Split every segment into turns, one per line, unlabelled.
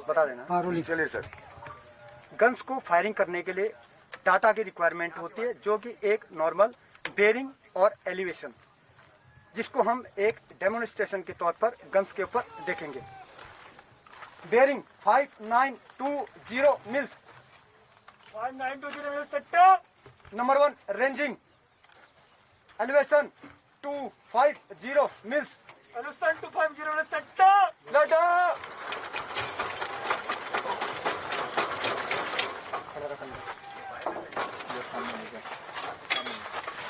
बता देना।
हाँ रोलिंग।
चलिए सर।
गन्स को फायरिंग करने के लिए डाटा की रिक्वायरमेंट होती है, जो कि एक नॉर्मल बेरिंग और एलिवेशन, जिसको हम एक डेमोन्स्ट्रेशन के तौर पर गन्स के ऊपर देखेंगे। Bearing 5920 mils.
5920 mils sector.
Number 1 ranging. Elevation 250 mils.
Elevation 250 mils sector.
Data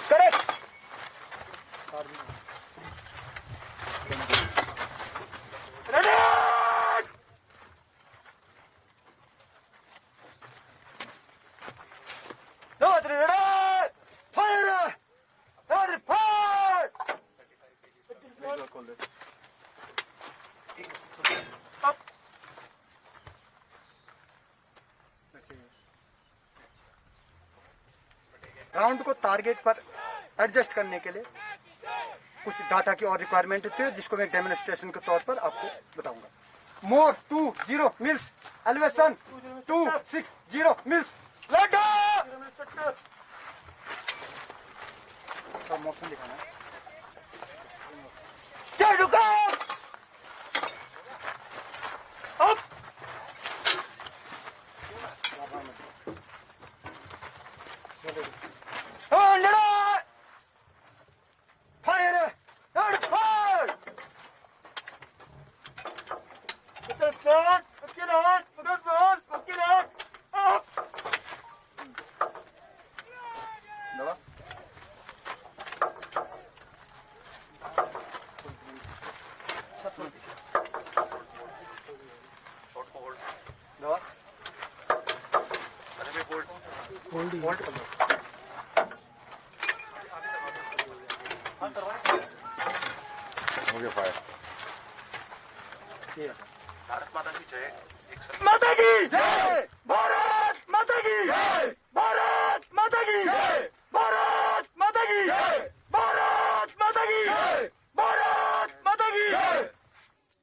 correct.
Ready.
Fire. Round को टारगेट पर एडजस्ट करने के लिए कुछ डाटा की और रिक्वायरमेंट होती है, जिसको मैं डेमोन्स्ट्रेशन के तौर पर आपको बताऊंगा। More 20 mils. Elevation 260 mills. मौसम दिखाना है। होल्ड कर लो।
हो गया फायर।
भारत माता की जय।
माता की जय। भारत माता की जय। भारत माता की जय। भारत माता की जय। भारत माता की जय। भारत माता की जय।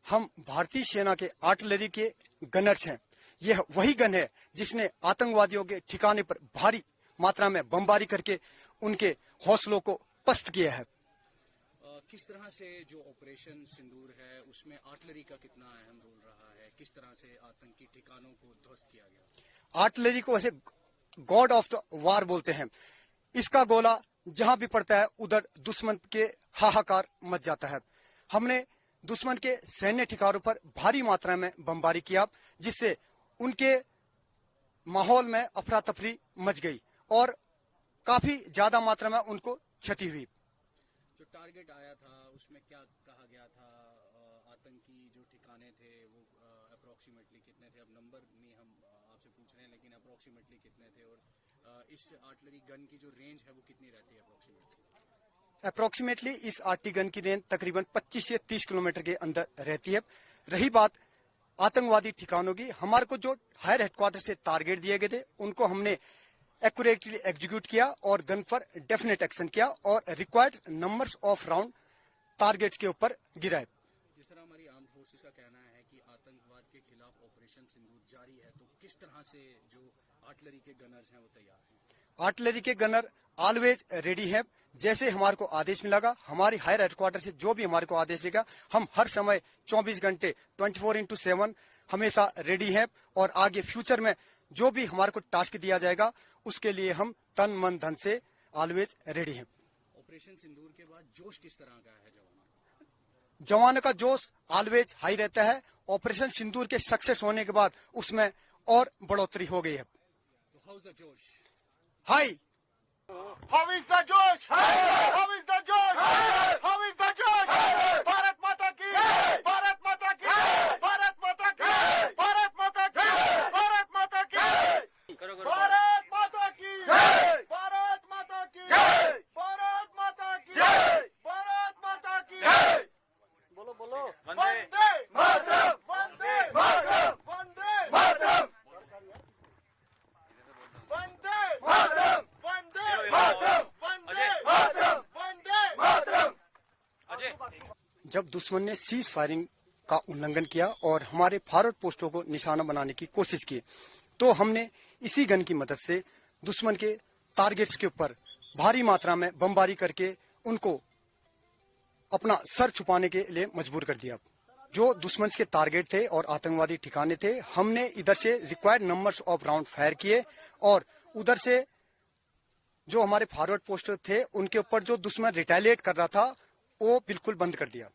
हम भारतीय सेना के आर्टिलरी के गनर्स हैं। यह वही गन है जिसने आतंकवादियों के ठिकाने पर भारी मात्रा में बमबारी करके उनके हौसलों को पस्त किया है।
किस तरह से जो ऑपरेशन सिंदूर है उसमें आर्टिलरी का कितना अहम रोल रहा है? किस तरह से आतंकी ठिकानों को ध्वस्त किया गया?
आर्टिलरी को वैसे गॉड ऑफ द वार बोलते हैं। इसका गोला जहां भी पड़ता है उधर दुश्मन के हाहाकार मच जाता है। हमने दुश्मन के सैन्य ठिकानों पर भारी मात्रा में बमबारी किया, जिससे उनके माहौल में अफरा तफरी मच गई और काफी ज्यादा मात्रा में उनको क्षति हुई।
जो टारगेट आया था उसमें क्या कहा गया था? आतंकी जो ठिकाने थे वो अप्रोक्सीमेटली कितने थे? अब नंबर नहीं हम आपसे पूछ रहे हैं, लेकिन अप्रोक्सीमेटली कितने थे? और इस आर्टिलरी गन की जो रेंज है वो कितनी रहती है
अप्रोक्सीमेटली? इस आर्टी गन की रेंज तकरीबन 25 से 30 किलोमीटर के अंदर रहती है। रही बात आतंकवादी ठिकानों की, हमारे को जो हायर हेडक्वार्टर से टारगेट दिए गए थे उनको हमने एक्यूरेटली एग्जीक्यूट किया और गन पर डेफिनेट एक्शन किया और required numbers of round targets के ऊपर गिराए।
जिस तरह हमारी आर्म्ड फोर्सेस का कहना है कि आतंकवाद के खिलाफ ऑपरेशन सिंदूर जारी है, तो किस तरह से जो आर्टिलरी के गनर्स हैं वो तैयार हैं?
आर्टिलरी के गनर ऑलवेज रेडी है। जैसे हमारे को आदेश मिलेगा, हमारी हायर हेडक्वार्टर से जो भी हमारे को आदेश देगा, हम हर समय 24 घंटे 24x7 हमेशा रेडी है और आगे फ्यूचर में जो भी हमारे को टास्क दिया जाएगा उसके लिए हम तन मन धन से ऑलवेज रेडी हैं।
ऑपरेशन सिंदूर के बाद जोश किस तरह का है
जवानों का जोश ऑलवेज हाई रहता है। ऑपरेशन सिंदूर के सक्सेस होने के बाद उसमें और बढ़ोतरी हो गई है।
तो हाउ इज द जोश?
High.
How is the Josh? How is the Josh? How is the Josh? Bharat माता की, भारत माता की, भारत माता की, भारत माता की, भारत माता की, भारत माता की, भारत माता की, भारत माता की, भारत माता की।
बोलो बोलो।
वंदे मातरम, वंदे मातरम, वंदे मातरम, वंदे मातरम, वंदे मातरम, वंदे मातरम, वंदे मातरम।
जब दुश्मन ने सीज फायरिंग का उल्लंघन किया और हमारे फॉरवर्ड पोस्टों को निशाना बनाने की कोशिश की। तो हमने इसी गन की मदद से दुश्मन के टारगेट्स के ऊपर भारी मात्रा में बमबारी करके उनको अपना सर छुपाने के लिए मजबूर कर दिया। जो दुश्मन के टारगेट थे और आतंकवादी ठिकाने थे, हमने इधर से required numbers of round fire किए और उधर से जो हमारे फॉरवर्ड पोस्ट थे उनके ऊपर जो दुश्मन रिटेलिएट कर रहा था वो बिल्कुल बंद कर दिया।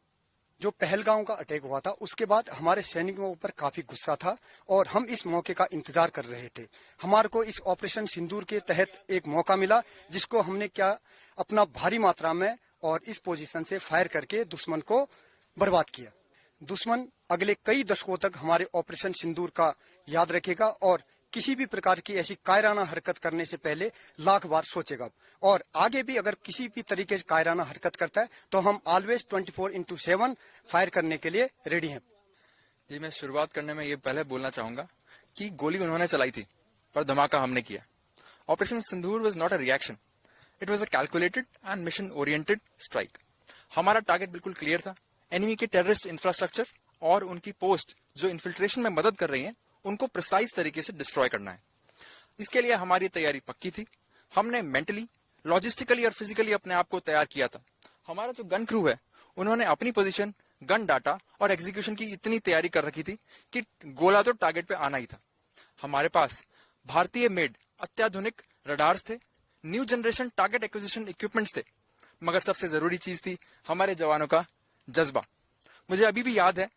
जो पहलगांव का अटैक हुआ था उसके बाद हमारे सैनिकों के ऊपर काफी गुस्सा था और हम इस मौके का इंतजार कर रहे थे। हमारे को इस ऑपरेशन सिंदूर के तहत एक मौका मिला जिसको हमने क्या अपना भारी मात्रा में और इस पोजीशन से फायर करके दुश्मन को बर्बाद किया। दुश्मन अगले कई दशकों तक हमारे ऑपरेशन सिंदूर का याद रखेगा और किसी भी प्रकार की ऐसी कायराना हरकत करने से पहले लाख बार सोचेगा और आगे भी अगर किसी भी तरीके से कायराना हरकत करता है तो हम ऑलवेज 24/7 फायर करने के लिए रेडी हैं।
जी, मैं शुरुआत करने में ये पहले बोलना चाहूंगा कि गोली उन्होंने चलाई थी पर धमाका हमने किया। Operation Sindoor was not a reaction, it was a calculated and mission oriented strike. हमारा टारगेट बिल्कुल क्लियर था, एनिमी के टेररिस्ट इंफ्रास्ट्रक्चर और उनकी पोस्ट जो इन्फिल्ट्रेशन में मदद कर रही हैं उनको प्रिसाइज तरीके से डिस्ट्रॉय करना है। इसके लिए हमारी तैयारी पक्की थी। हमने मेंटली, लॉजिस्टिकली और फिजिकली अपने आप को तैयार किया था। हमारा जो गन क्रू है उन्होंने अपनी पोजीशन, गन डाटा और एग्जीक्यूशन की इतनी तैयारी कर रखी थी कि गोला तो टारगेट पे आना ही था। हमारे पास भारतीय मेड अत्याधुनिक रडार्स थे, new generation target acquisition equipments थे, मगर सबसे जरूरी चीज थी हमारे जवानों का जज्बा। मुझे अभी भी याद है,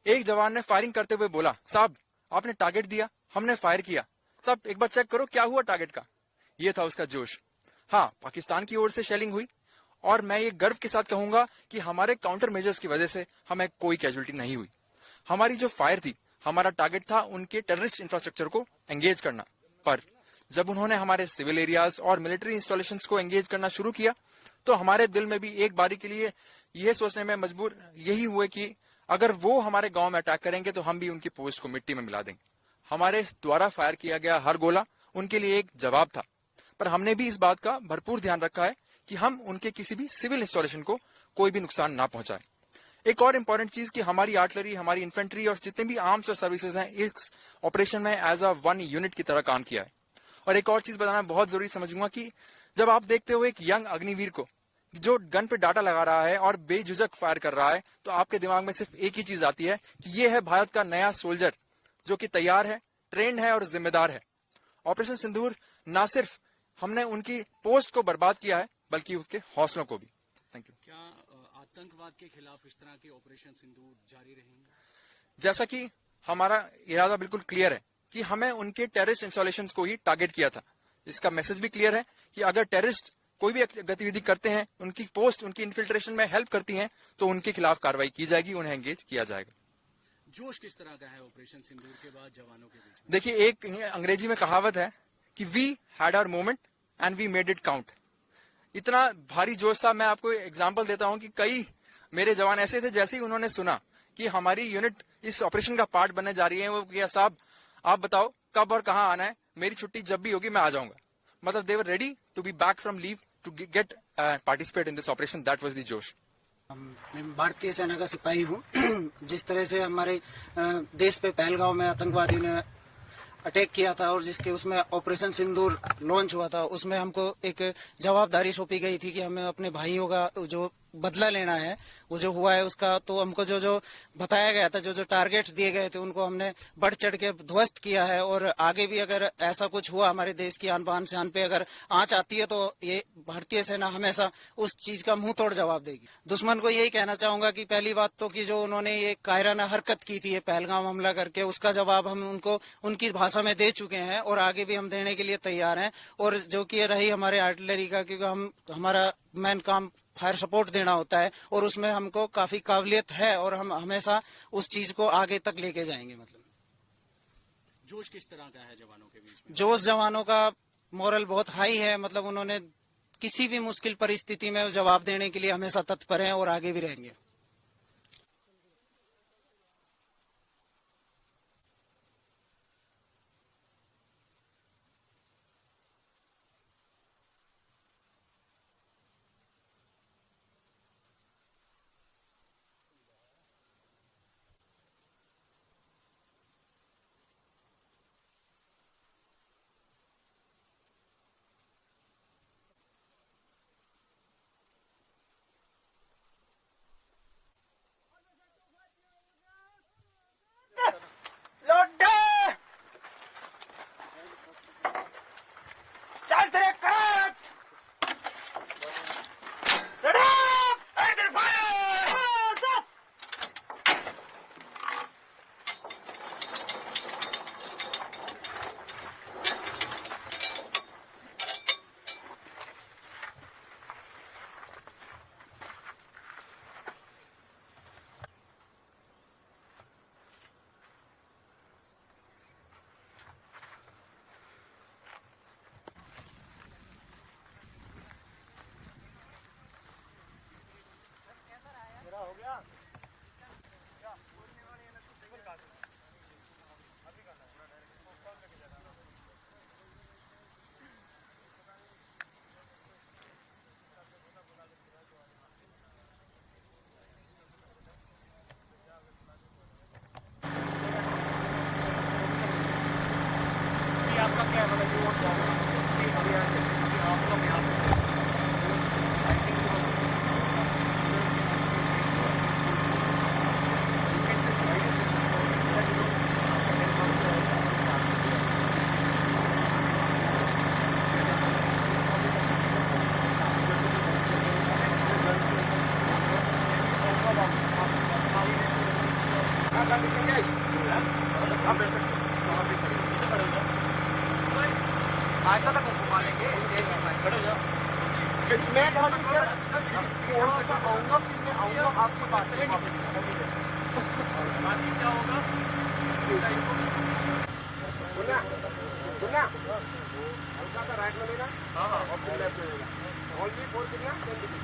एक जवान ने फायरिंग करते हुए बोला, साहब आपने टारगेट दिया, हमने फायर किया, साहब एक बार चेक करो क्या हुआ टारगेट का। ये था उसका जोश। हाँ, पाकिस्तान की ओर से शेलिंग हुई और मैं ये गर्व के साथ कहूंगा कि हमारे काउंटर मेजर्स की वजह से हमें कोई कैजुअलिटी नहीं हुई। हमारी जो फायर थी, हमारा टारगेट था उनके टेररिस्ट इंफ्रास्ट्रक्चर को एंगेज करना, पर जब उन्होंने हमारे सिविल एरियाज और मिलिट्री इंस्टॉलेशंस को एंगेज करना शुरू किया तो हमारे दिल में भी एक बारी के लिए यह सोचने में मजबूर यही हुए कि अगर वो हमारे गांव में अटैक करेंगे तो हम भी उनकी पोस्ट को मिट्टी में मिला देंगे। हमारे द्वारा फायर किया गया हर गोला उनके लिए एक जवाब था, पर हमने भी इस बात का भरपूर ध्यान रखा है कि हम उनके किसी भी सिविल इंस्टॉलेशन को कोई भी नुकसान ना पहुंचाए। एक और इम्पोर्टेंट चीज कि हमारी आर्टिलरी, हमारी इन्फेंट्री और जितने भी आर्म्स और सर्विसेज हैं इस ऑपरेशन में एज अ वन यूनिट की तरह काम किया है। और एक और चीज बताना बहुत जरूरी समझूंगा कि जब आप देखते हो एक यंग अग्निवीर को जो गन पे डाटा लगा रहा है और बेझिझक फायर कर रहा है, तो आपके दिमाग में सिर्फ एक ही चीज आती है कि ये है भारत का नया सोल्जर जो कि तैयार है, ट्रेंड है और जिम्मेदार है। ऑपरेशन सिंदूर ना सिर्फ हमने उनकी पोस्ट को बर्बाद किया है बल्कि उसके हौसलों को भी। Thank you.
क्या आतंकवाद के खिलाफ इस तरह के ऑपरेशन सिंदूर जारी रहेंगे?
जैसा कि हमारा इरादा बिल्कुल क्लियर है कि हमें उनके टेररिस्ट इंस्टॉलेशंस को ही टारगेट किया था। इसका मैसेज भी क्लियर है कि अगर टेररिस्ट कोई भी गतिविधि करते हैं, उनकी पोस्ट, उनकी इन्फिल्ट्रेशन में हेल्प करती हैं, तो उनके खिलाफ कार्रवाई की जाएगी, उन्हें एंगेज किया जाएगा।
जोश किस तरह का है ऑपरेशन सिंदूर के बाद जवानों के बीच में?
देखिए, एक अंग्रेजी में कहावत है कि we had our moment and we made it count. इतना भारी जोश था, मैं आपको एग्जांपल देता हूं कि कई मेरे जवान ऐसे थे, जैसे ही उन्होंने सुना कि हमारी यूनिट इस ऑपरेशन का पार्ट बनने जा रही है, वो किया, साहब आप बताओ कब और कहां आना है, मेरी छुट्टी जब भी होगी मैं आ जाऊंगा। मतलब they were ready to be back from leave to get participate in this operation. That was the जोश।
मैं भारतीय सेना का सिपाही हूँ। जिस तरह से हमारे देश पे पहलगांव में आतंकवादियों ने अटैक किया था और जिसके उसमें ऑपरेशन सिंदूर लॉन्च हुआ था, उसमें हमको एक जवाबदारी सौंपी गई थी कि हमें अपने भाइयों का जो बदला लेना है, वो जो हुआ है उसका, तो हमको जो जो बताया गया था, जो जो टारगेट्स दिए गए थे, उनको हमने बढ़ चढ़ के ध्वस्त किया है। और आगे भी अगर ऐसा कुछ हुआ, हमारे देश की आन बान शान पे अगर आंच आती है, तो ये भारतीय सेना हमेशा उस चीज का मुंह तोड़ जवाब देगी। दुश्मन को यही कहना चाहूंगा कि पहली बात तो कि जो उन्होंने ये कायराना हरकत की थी, ये पहलगाम हमला करके, उसका जवाब हम उनको उनकी भाषा में दे चुके हैं और आगे भी हम देने के लिए तैयार हैं। और जो कि रही हमारे आर्टिलरी का, क्योंकि हमारा मेन काम फायर सपोर्ट देना होता है और उसमें हमको काफी काबिलियत है और हम हमेशा उस चीज को आगे तक लेके जाएंगे। मतलब
जोश किस तरह का है जवानों के बीच में?
जोश जवानों का मोरल बहुत हाई है। मतलब उन्होंने किसी भी मुश्किल परिस्थिति में जवाब देने के लिए हमेशा तत्पर हैं और आगे भी रहेंगे।
क्या है मतलब जो अभी आप लोग यहाँ पे ऐसा तक घुमा लेंगे
मैं थोड़ा सा आऊंगा फिर मैं आऊंगा आपके पास
बाकी क्या होगा
सुनना हल्का सा राइट में लेना और फिर लेफ्ट में लेना ऑलरेडी 4 कितना 10 डिग्री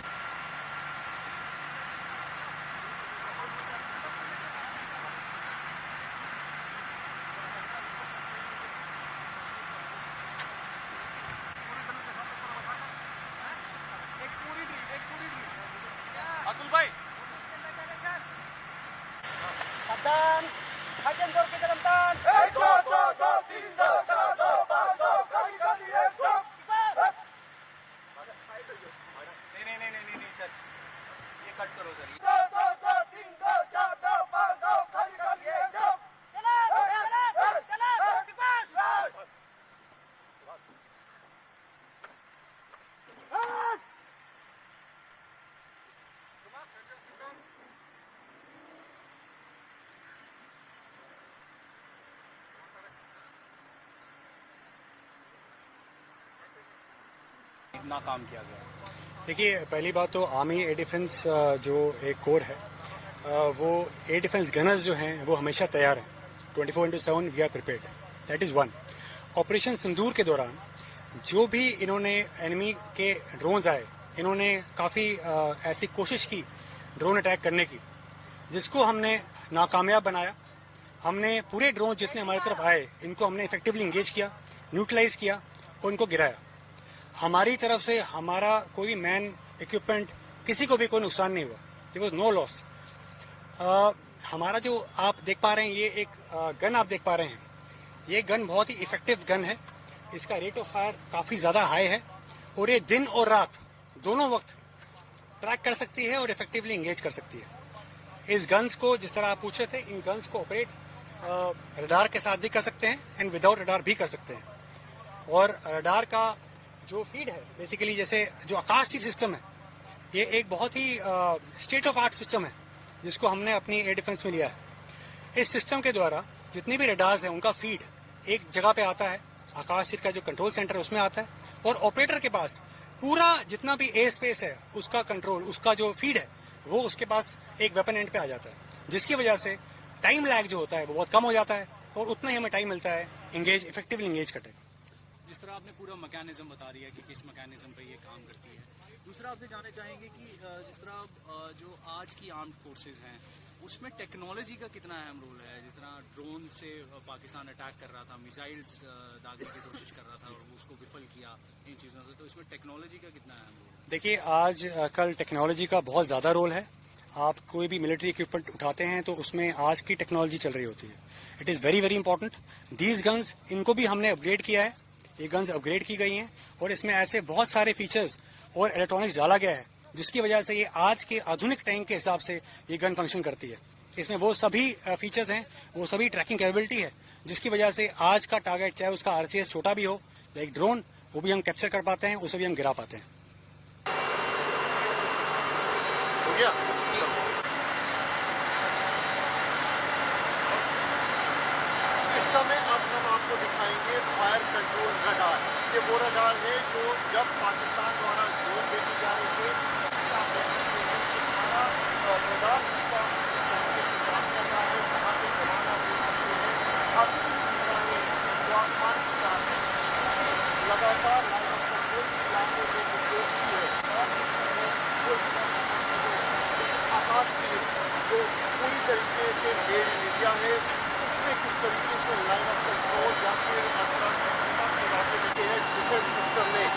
अतुल भाई नहीं सर ये कट करो सर नाकाम किया गया।
देखिए, पहली बात तो आर्मी एयर डिफेंस जो एक कोर है वो एयर डिफेंस गनर्स जो हैं वो हमेशा तैयार हैं। 24/7 we are prepared, that is one. Operation Sindoor के दौरान जो भी इन्होंने एनिमी के ड्रोन्स आए, इन्होंने काफ़ी ऐसी कोशिश की ड्रोन अटैक करने की, जिसको हमने नाकामयाब बनाया। हमने पूरे ड्रोन जितने हमारी तरफ आए इनको हमने इफेक्टिवली इंगेज किया, न्यूट्रलाइज किया और इनको गिराया। हमारी तरफ से हमारा कोई मैन इक्विपमेंट किसी को भी कोई नुकसान नहीं हुआ, देयर वाज नो लॉस। हमारा जो आप देख पा रहे हैं ये एक गन आप देख पा रहे हैं, ये गन बहुत ही इफेक्टिव गन है। इसका रेट ऑफ फायर काफ़ी ज़्यादा हाई है और ये दिन और रात दोनों वक्त ट्रैक कर सकती है और इफेक्टिवली इंगेज कर सकती है। इस गन्स को, जिस तरह आप पूछ रहे थे, इन गन्स को ऑपरेट रडार के साथ भी कर सकते हैं एंड विदाउट रडार भी कर सकते हैं। और रडार का जो फीड है, बेसिकली जैसे जो आकाश सिस्टम है, ये एक बहुत ही स्टेट ऑफ आर्ट सिस्टम है जिसको हमने अपनी एयर डिफेंस में लिया है। इस सिस्टम के द्वारा जितने भी रडार्स हैं उनका फीड एक जगह पे आता है, आकाश का जो कंट्रोल सेंटर है उसमें आता है, और ऑपरेटर के पास पूरा जितना भी एयर स्पेस है उसका कंट्रोल, उसका जो फीड है वो उसके पास एक वेपन एंड पे आ जाता है, जिसकी वजह से टाइम लैग जो होता है वो बहुत कम हो जाता है और उतना ही हमें टाइम मिलता है इफेक्टिवली इंगेज करने का।
जिस तरह आपने पूरा मैकेनिज्म बता दिया कि किस मैकेनिज्म पे ये काम करती है, दूसरा आपसे जानना चाहेंगे कि जिस तरह जो आज की आर्म्ड फोर्सेस हैं उसमें टेक्नोलॉजी का कितना अहम रोल है। जिस तरह ड्रोन से पाकिस्तान अटैक कर रहा था, मिसाइल्स दागने की कोशिश कर रहा था और उसको विफल किया इन चीज़ों से, तो इसमें टेक्नोलॉजी का कितना अहम रोल है?
देखिए, आज कल टेक्नोलॉजी का बहुत ज़्यादा रोल है। आप कोई भी मिलिट्री इक्विपमेंट उठाते हैं तो उसमें आज की टेक्नोलॉजी चल रही होती है। It is very very important. These guns, इनको भी हमने अपग्रेड किया है, ये गन्स अपग्रेड की गई हैं और इसमें ऐसे बहुत सारे फीचर्स और इलेक्ट्रॉनिक्स डाला गया है जिसकी वजह से ये आज के आधुनिक टैंक के हिसाब से ये गन फंक्शन करती है। इसमें वो सभी फीचर्स हैं, वो सभी ट्रैकिंग कैपेबिलिटी है, जिसकी वजह से आज का टारगेट, चाहे उसका आरसीएस छोटा भी हो, लाइक ड्रोन, वो भी हम कैप्चर कर पाते हैं, उसे भी हम गिरा पाते हैं।
हो गया? इस समय अब हम आपको दिखाएंगे फायर कंट्रोल रडार। ये वो रडार है जो जब पाकिस्तान द्वारा ड्रोन भेजे जा रहे थे, रडार उसका काम कर रहा है, कहाँ से जमाना दे सकते हैं। अब जो आसमान की रात है लगातार लाइन ऑफ कंट्रोल इलाकों में दिलचस्पी है आकाश की जो पूरी तरीके से रेड एरिया है उसमें किस तरीके से लाइन ऑफ कंट्रोल या फिर डिफेंस सिस्टम में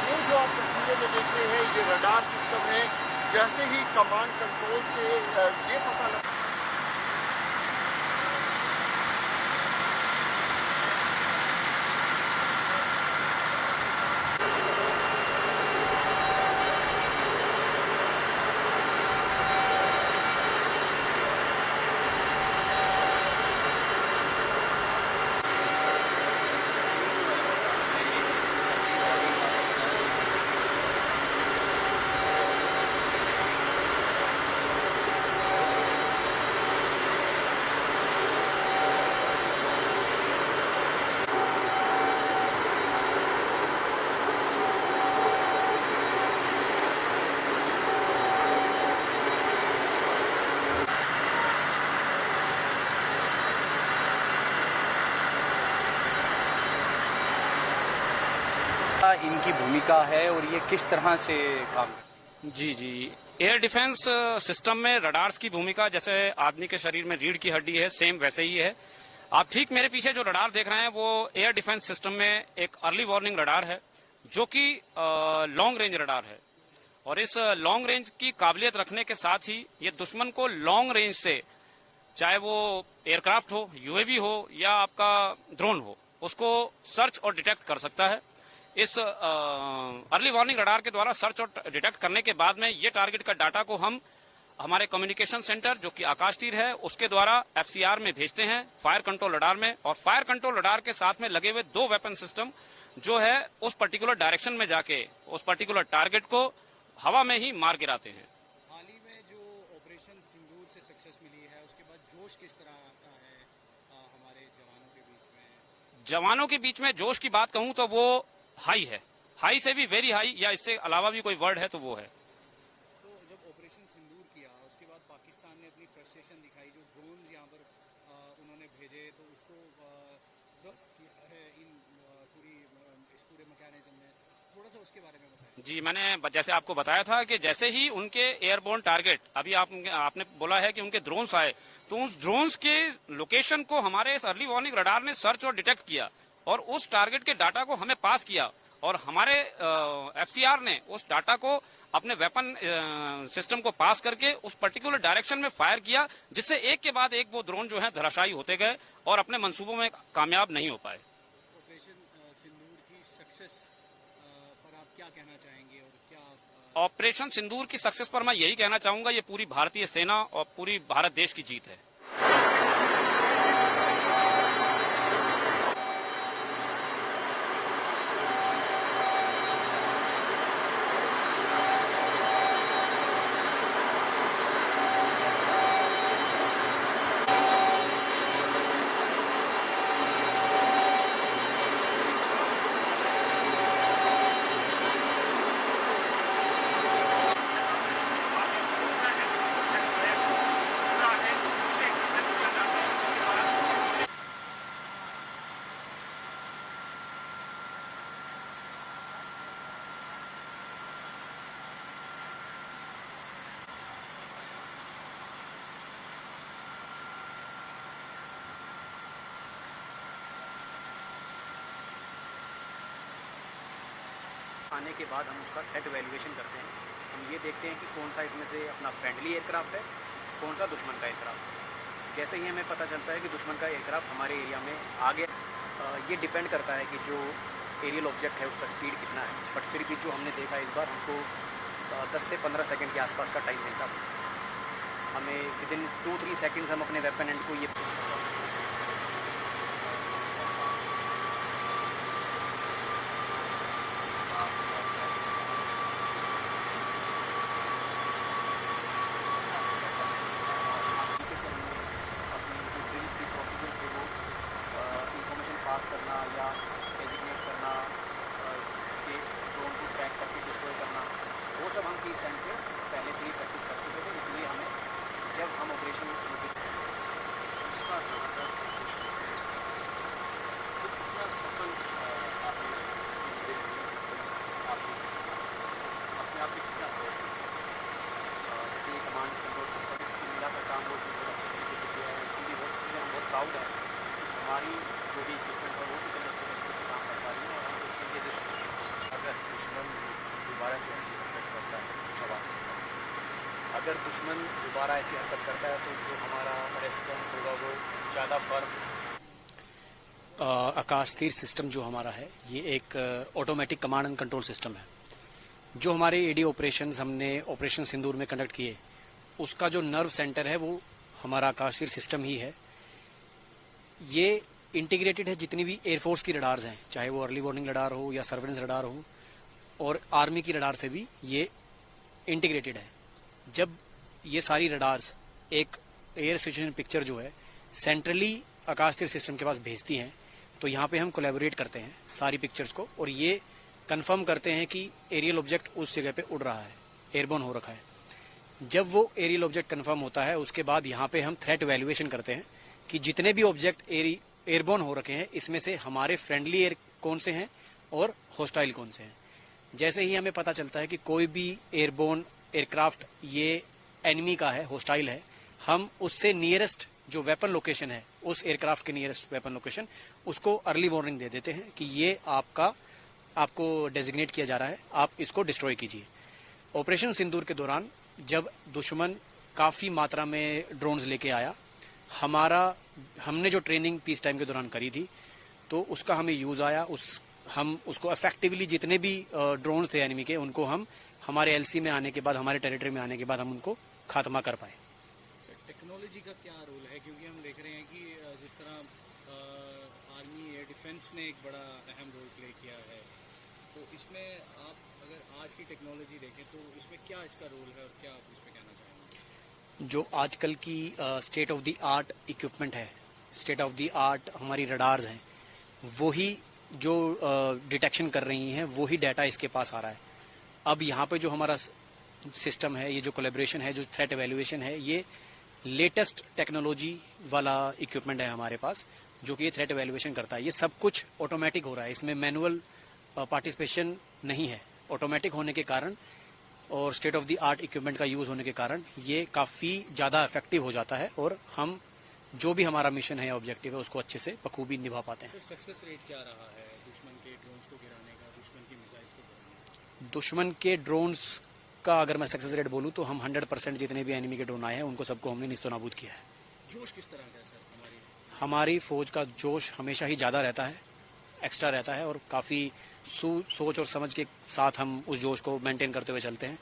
ये जो आप तस्वीरें में देख रहे हैं, ये रडार सिस्टम है। जैसे ही कमांड कंट्रोल से ये पता लगा
क्या इनकी भूमिका है और ये किस तरह से काम करते
जी जी, एयर डिफेंस सिस्टम में रडार्स की भूमिका जैसे आदमी के शरीर में रीढ़ की हड्डी है, सेम वैसे ही है। आप ठीक मेरे पीछे जो रडार देख रहे हैं वो एयर डिफेंस सिस्टम में एक अर्ली वार्निंग रडार है, जो कि लॉन्ग रेंज रडार है। और इस लॉन्ग रेंज की काबिलियत रखने के साथ ही ये दुश्मन को लॉन्ग रेंज से, चाहे वो एयरक्राफ्ट हो, यूएवी हो या आपका ड्रोन हो, उसको सर्च और डिटेक्ट कर सकता है। इस अर्ली वार्निंग रडार के द्वारा सर्च और डिटेक्ट करने के बाद में ये टारगेट का डाटा को हम हमारे कम्युनिकेशन सेंटर जो कि आकाश तीर है उसके द्वारा एफसीआर में भेजते हैं, फायर कंट्रोल रडार में। और फायर कंट्रोल रडार के साथ में लगे हुए 2 वेपन सिस्टम जो है उस पर्टिकुलर डायरेक्शन में जाके उस पर्टिकुलर टारगेट को हवा में ही मार गिराते हैं।
हाल ही में जो ऑपरेशन सिंदूर से सक्सेस मिली है उसके बाद जोश किस तरह आता है हमारे जवानों के बीच में?
जवानों के बीच में जोश की बात कहूं तो वो हाई है, हाई से भी वेरी हाई, या इससे अलावा भी कोई वर्ड है तो वो है।
तो जब ऑपरेशन सिंदूर किया उसके बाद पाकिस्तान ने अपनी फ्रस्ट्रेशन दिखाई, जो ड्रोन्स यहाँ पर उन्होंने भेजे तो उसको ध्वस्त किया है इन इस पूरे मैकेनिज्म में, थोड़ा सा उसके बारे में बताएं।
जी, मैंने जैसे आपको बताया था कि जैसे ही उनके एयरबोर्न टारगेट, अभी आपने बोला है कि उनके ड्रोन्स आए, तो उस ड्रोन्स के लोकेशन को हमारे इस अर्ली वार्निंग रडार ने सर्च और डिटेक्ट किया और उस टारगेट के डाटा को हमें पास किया। और हमारे एफसीआर ने उस डाटा को अपने वेपन सिस्टम को पास करके उस पर्टिकुलर डायरेक्शन में फायर किया, जिससे एक के बाद एक वो ड्रोन जो है धराशायी होते गए और अपने मंसूबों में कामयाब नहीं हो पाए।
ऑपरेशन सिंदूर की सक्सेस पर आप क्या कहना चाहेंगे और क्या?
ऑपरेशन सिंदूर की सक्सेस पर मैं यही कहना चाहूंगा, ये पूरी भारतीय सेना और पूरी भारत देश की जीत है।
आने के बाद हम उसका थ्रेट वैल्यूएशन करते हैं। हम ये देखते हैं कि कौन सा इसमें से अपना फ्रेंडली एयरक्राफ्ट है, कौन सा दुश्मन का एयरक्राफ्ट है। जैसे ही हमें पता चलता है कि दुश्मन का एयरक्राफ्ट हमारे एरिया में आ गया, ये डिपेंड करता है कि जो एरियल ऑब्जेक्ट है उसका स्पीड कितना है। बट फिर भी जो हमने देखा इस बार, हमको 10 से 15 सेकंड के आसपास का टाइम मिलता था। हमें विदिन 2-3 सेकेंड्स हम अपने वेपन एंड को ये पास करना या डेजिग्नेट करना, उसके ड्रोन को ट्रैक करके डिस्ट्रॉय करना, वो सब हम इस टाइम पे पहले से ही प्रैक्टिस कर चुके थे। इसलिए हमें जब हम ऑपरेशन उसका कितना सफल अपने आप में कितना जैसे ये कमांड कंट्रोल सिस्टम मिला का काम वो अच्छे तरीके से किया है, उनकी बहुत खुशी, हम बहुत प्राउड है। हमारी जो भी इक्विपमेंट है वो भी अच्छे तरीके से काम कर पा रही है। और हम दुश्मन के अगर दुश्मन दोबारा से ऐसी हरकत करता है, जवाब अगर दुश्मन दोबारा ऐसी हरकत करता है तो जो हमारा रेस्पॉन्स होगा वो ज़्यादा फर्म।
आकाश तीर सिस्टम जो हमारा है ये एक automatic command and control system है। जो हमारे एडी ऑपरेशंस हमने ऑपरेशन सिंदूर में कंडक्ट किए, उसका जो नर्व सेंटर है वो हमारा आकाश तीर सिस्टम ही है। ये इंटीग्रेटेड है जितनी भी एयरफोर्स की रडार्स हैं, चाहे वो अर्ली वार्निंग रडार हो या सर्वेलेंस रडार हो, और आर्मी की रडार से भी ये इंटीग्रेटेड है। जब ये सारी रडार्स एक एयर सिचुएशन पिक्चर जो है सेंट्रली आकाश तीर सिस्टम के पास भेजती हैं, तो यहाँ पे हम कोलैबोरेट करते हैं सारी पिक्चर्स को और ये कंफर्म करते हैं कि एरियल ऑब्जेक्ट उस जगह पे उड़ रहा है, एयरबोर्न हो रखा है। जब वो एरियल ऑब्जेक्ट कंफर्म होता है उसके बाद यहाँ पे हम थ्रेट वैल्यूएशन करते हैं कि जितने भी ऑब्जेक्ट एयरबोर्न हो रखे हैं इसमें से हमारे फ्रेंडली एयर कौन से हैं और होस्टाइल कौन से हैं। जैसे ही हमें पता चलता है कि कोई भी एयरबोर्न एयरक्राफ्ट ये एनिमी का है, होस्टाइल है, हम उससे नियरेस्ट जो वेपन लोकेशन है, उस एयरक्राफ्ट के नियरेस्ट वेपन लोकेशन, उसको अर्ली वार्निंग दे देते हैं कि ये आपको डेजिग्नेट किया जा रहा है, आप इसको डिस्ट्रॉय कीजिए। ऑपरेशन सिंदूर के दौरान जब दुश्मन काफी मात्रा में ड्रोन्स लेके आया, हमने जो ट्रेनिंग पीस टाइम के दौरान करी थी, तो उसका हमें यूज आया। हम उसको इफेक्टिवली जितने भी ड्रोन थे एनिमी के, उनको हम हमारे एलसी में आने के बाद, हमारे टेरिटरी में आने के बाद हम उनको खात्मा कर पाए।
टेक्नोलॉजी का क्या रोल है, क्योंकि हम देख रहे हैं कि जिस तरह आर्मी एयर डिफेंस ने एक बड़ा अहम रोल प्ले किया है, तो इसमें आप अगर आज की टेक्नोलॉजी देखें तो इसमें क्या इसका रोल है और क्या आप इस पर कहना चाहेंगे?
जो आजकल की state of the art equipment है, स्टेट ऑफ द आर्ट हमारी रडार्स हैं, वही जो डिटेक्शन कर रही हैं, वही डाटा इसके पास आ रहा है। अब यहाँ पे जो हमारा सिस्टम है, ये जो कोलैबोरेशन है, जो थ्रेट एवेल्युएशन है, ये लेटेस्ट टेक्नोलॉजी वाला इक्विपमेंट है हमारे पास, जो कि ये थ्रेट एवेल्युएशन करता है। ये सब कुछ ऑटोमेटिक हो रहा है, इसमें मैनुअल पार्टिसिपेशन नहीं है। ऑटोमेटिक होने के कारण और state of the art equipment का यूज होने के कारण ये काफी ज्यादा इफेक्टिव हो जाता है और हम जो भी हमारा मिशन है, ऑब्जेक्टिव है, उसको अच्छे से बखूबी निभा पाते हैं।
सक्सेस रेट क्या रहा है दुश्मन के ड्रोन्स को गिराने का, दुश्मन की मिसाइल्स को गिराने का?
दुश्मन के ड्रोन्स का अगर मैं सक्सेस रेट बोलूं तो हम 100% जितने भी एनिमी के ड्रोन आए हैं उनको सबको हमने निस्तनाबूद किया है।
जोश किस तरह का है सर?
हमारी फौज का जोश हमेशा ही ज्यादा रहता है, एक्स्ट्रा रहता है, और काफी सोच और समझ के साथ हम उस जोश को मेंटेन करते हुए चलते हैं।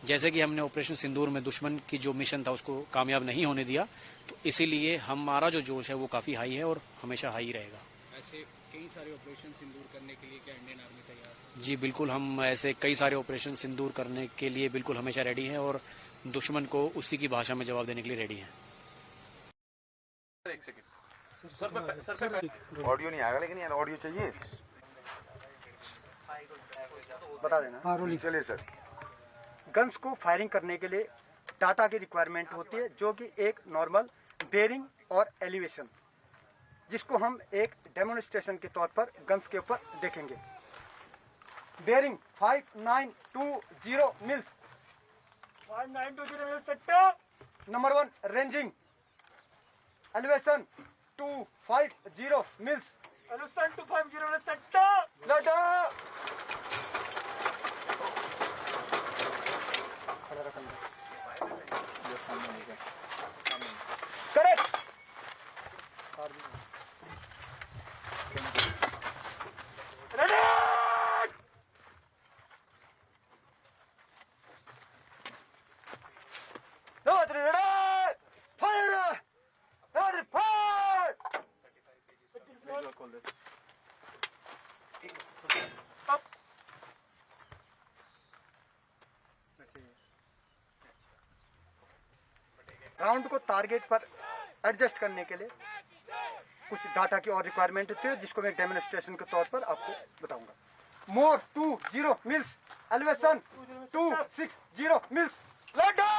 जैसे कि हमने ऑपरेशन सिंदूर में दुश्मन की जो मिशन था उसको कामयाब नहीं होने दिया, तो इसीलिए हमारा जो जोश है वो काफी हाई है और हमेशा हाई रहेगा।
ऐसे कई सारे ऑपरेशन सिंदूर करने के लिए क्या इंडियन आर्मी तैयार है?
जी बिल्कुल, हम ऐसे कई सारे ऑपरेशन सिंदूर करने के लिए बिल्कुल हमेशा रेडी हैं और दुश्मन को उसी की भाषा में जवाब देने के लिए रेडी हैं।
ऑडियो नहीं आएगा, लेकिन यार ऑडियो चाहिए,
बता देना।
चलिए सर।
गन्स को फायरिंग करने के लिए डाटा की रिक्वायरमेंट होती है, जो कि एक नॉर्मल बेरिंग और एलिवेशन, जिसको हम एक डेमोन्स्ट्रेशन के तौर पर गन्स के ऊपर देखेंगे। बेरिंग 5920 मिल्स,
5920 मिल सकते।
Number 1 ranging, elevation 250 mils,
elevation 250 मिल सकते।
Data correct.
Ready.
Fire fire. Round को टारगेट पर एडजस्ट करने के लिए कुछ डाटा की और रिक्वायरमेंट होती है, जिसको मैं डेमोन्स्ट्रेशन के तौर पर आपको बताऊंगा। मोर 20 मिल्स, एलिवेशन 260 मिल्स, लड्डू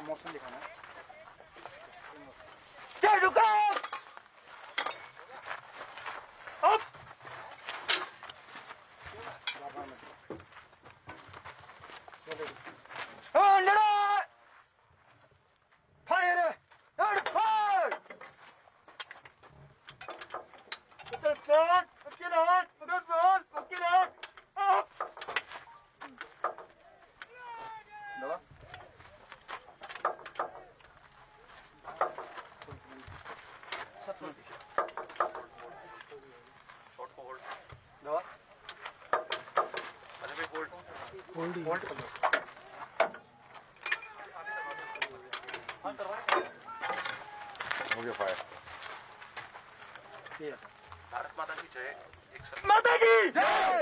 मोशन दिखाना है।
Up.
Fire and fire. Hold कर लो।
हो गया फायर।
ये है सर।
भारत माता की जय। एक
माता की जय।